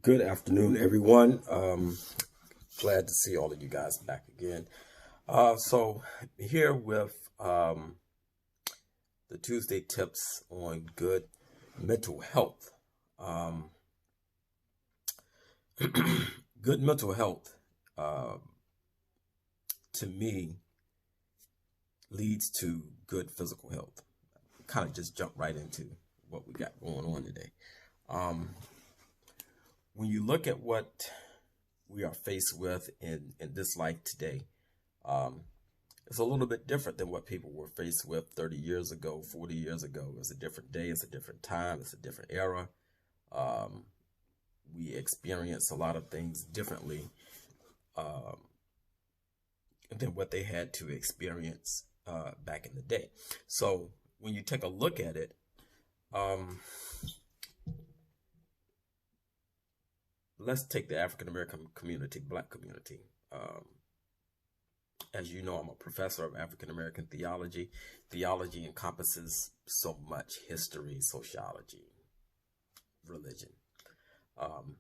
Good afternoon, everyone. Glad to see all of you guys back again. So here with the Tuesday tips on good mental health. Um, Good mental health, uh, to me, leads to good physical health. Kind of just jump right into what we got going on today. Um, when you look at what we are faced with in this life today, um, it's a little bit different than what people were faced with 30 years ago, 40 years ago. It's a different day, it's a different time, it's a different era. Um, we experience a lot of things differently um, than what they had to experience back in the day. So when you take a look at it, um, let's take the African American community, Black community. As you know, I'm a professor of African American theology. Theology encompasses so much: history, sociology, religion. Um,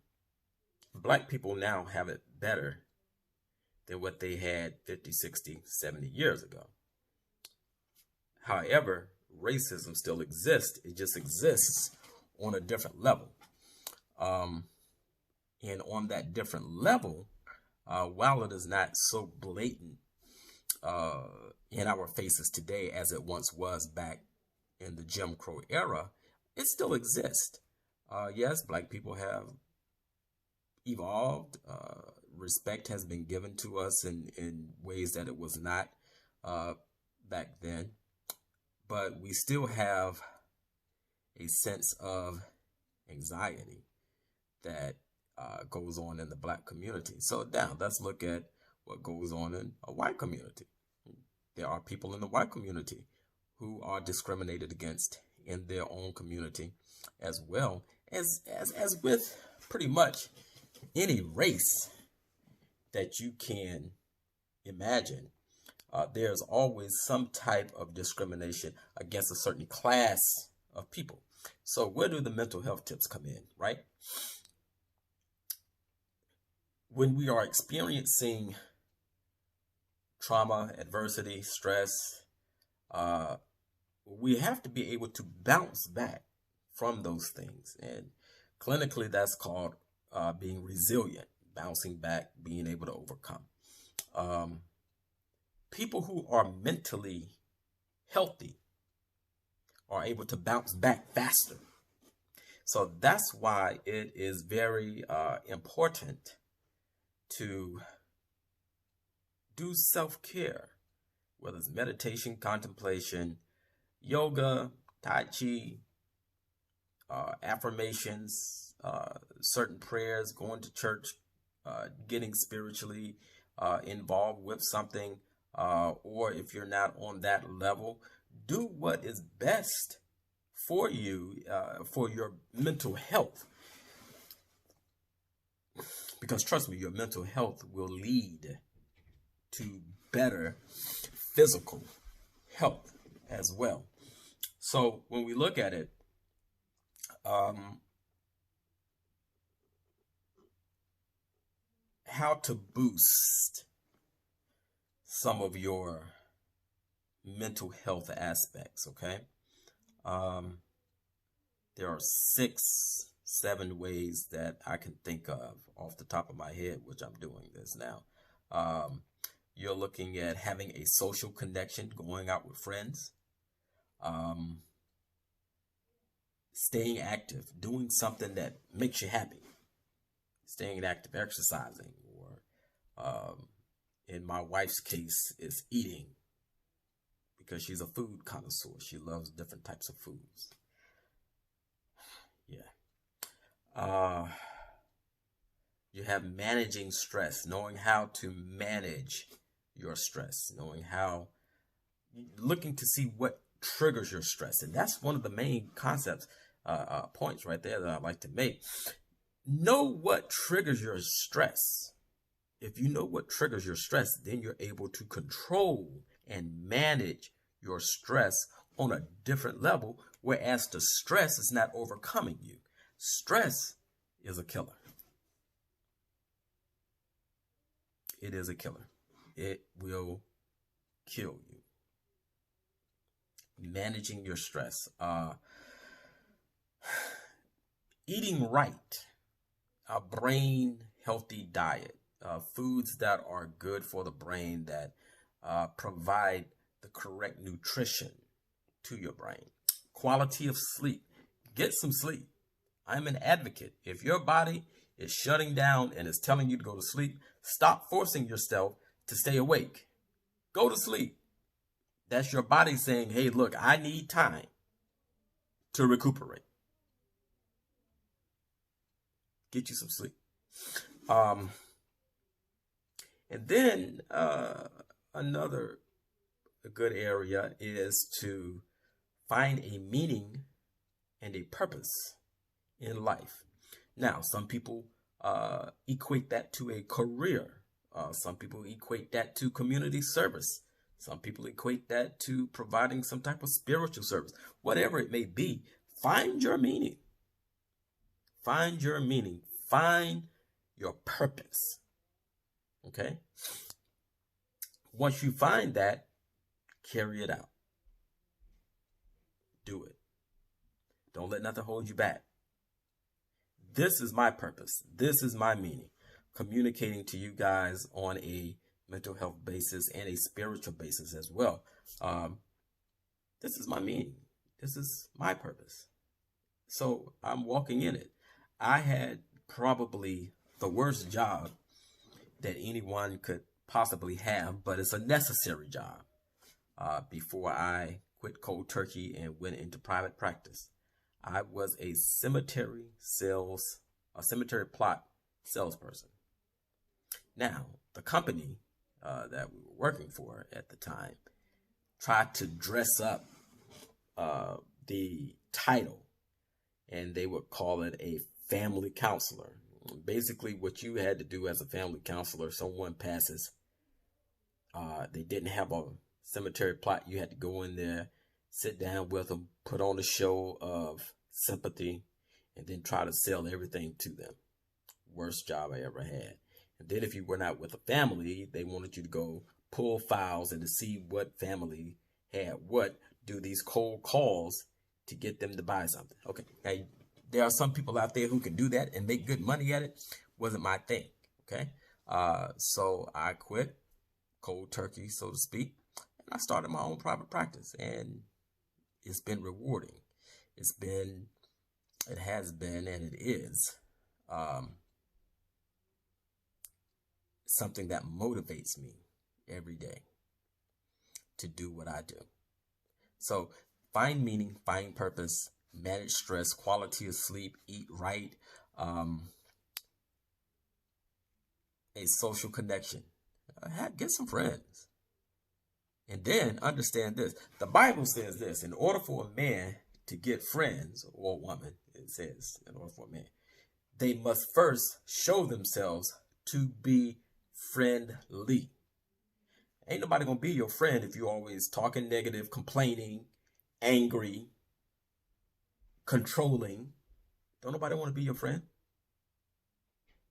Black people now have it better than what they had 50, 60, 70 years ago. However, racism still exists. It just exists on a different level. Um, and on that different level, while it is not so blatant uh, in our faces today as it once was back in the Jim Crow era, it still exists. Yes, Black people have evolved. Respect has been given to us in ways that it was not back then. But we still have a sense of anxiety that goes on in the Black community. So now let's look at what goes on in a white community. There are people in the white community who are discriminated against in their own community, as well as with pretty much any race that you can imagine. There's always some type of discrimination against a certain class of people. So where do the mental health tips come in, right? When we are experiencing trauma, adversity, stress, we have to be able to bounce back from those things. And clinically, that's called being resilient, bouncing back, being able to overcome. People who are mentally healthy are able to bounce back faster. So that's why it is very important to do self-care, whether it's meditation, contemplation, yoga, tai chi, affirmations, certain prayers, going to church, getting spiritually involved with something, or if you're not on that level, do what is best for you, for your mental health. Because trust me, your mental health will lead to better physical health as well. So when we look at it, how to boost some of your mental health aspects, okay? There are 6, 7 ways that I can think of off the top of my head, which I'm doing this now. You're looking at having a social connection, going out with friends, staying active, doing something that makes you happy, staying active, exercising, or in my wife's case, is eating, because she's a food connoisseur. She loves different types of foods. Yeah. You have managing stress, knowing how to manage your stress, knowing how, looking to see what triggers your stress. And that's one of the main concepts, points right there that I like to make. Know what triggers your stress. If you know what triggers your stress, then you're able to control and manage your stress on a different level, whereas the stress is not overcoming you. Stress is a killer. It is a killer. It will kill you. Managing your stress. Eating right. A brain healthy diet. Foods that are good for the brain, that provide the correct nutrition to your brain. Quality of sleep. Get some sleep. I'm an advocate. If your body is shutting down and is telling you to go to sleep, stop forcing yourself to stay awake. Go to sleep. That's your body saying, hey, look, I need time to recuperate. Get you some sleep. And then another good area is to find a meaning and a purpose in life. Now, some people equate that to a career. Some people equate that to community service. Some people equate that to providing some type of spiritual service. Whatever it may be, find your meaning. Find your meaning. Find your purpose. Okay? Once you find that, carry it out. Do it. Don't let nothing hold you back. This is my purpose. This is my meaning. Communicating to you guys on a mental health basis and a spiritual basis as well. This is my meaning. This is my purpose. So I'm walking in it. I had probably the worst job that anyone could possibly have, but it's a necessary job. Before I quit cold turkey and went into private practice, I was a cemetery plot salesperson. Now, the company that we were working for at the time tried to dress up the title, and they would call it a family counselor. Basically, what you had to do as a family counselor, someone passes, they didn't have a cemetery plot. You had to go in there, sit down with them, put on a show of sympathy, and then try to sell everything to them. Worst job I ever had. And then if you were not with a family, they wanted you to go pull files and to see what family had what, do these cold calls to get them to buy something. Okay, now, there are some people out there who can do that and make good money at it. Wasn't my thing, okay? So I quit cold turkey, so to speak, and I started my own private practice, and it's been rewarding. It has been, and it is something that motivates me every day to do what I do. So find meaning, find purpose, manage stress, quality of sleep, eat right, a social connection. Get some friends. And then understand this. The Bible says this: in order for a man to get friends, or a woman, it says, in order for a man, they must first show themselves to be friendly. Ain't nobody gonna be your friend if you're always talking negative, complaining, angry, controlling. Don't nobody want to be your friend.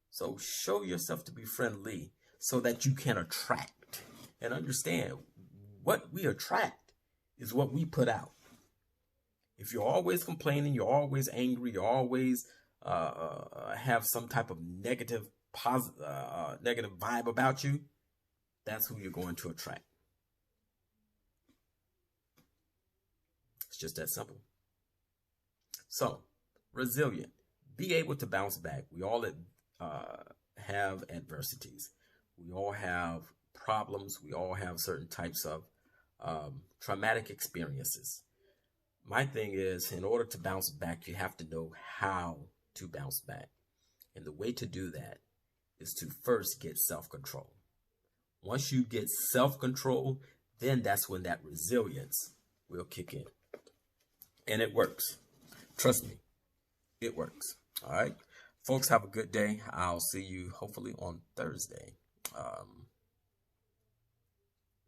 So show yourself to be friendly so that you can attract. And understand, what we attract is what we put out. If you're always complaining, you're always angry, you always have some type of negative vibe about you, that's who you're going to attract. It's just that simple. So, resilient. Be able to bounce back. We all have adversities. We all have problems. We all have certain types of traumatic experiences. My thing is, in order to bounce back, you have to know how to bounce back. And the way to do that is to first get self-control. Once you get self-control, then that's when that resilience will kick in. And it works. Trust me, it works. All right. Folks, have a good day. I'll see you hopefully on Thursday.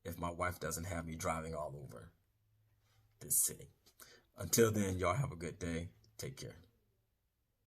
If my wife doesn't have me driving all over this city. Until then, y'all have a good day. Take care.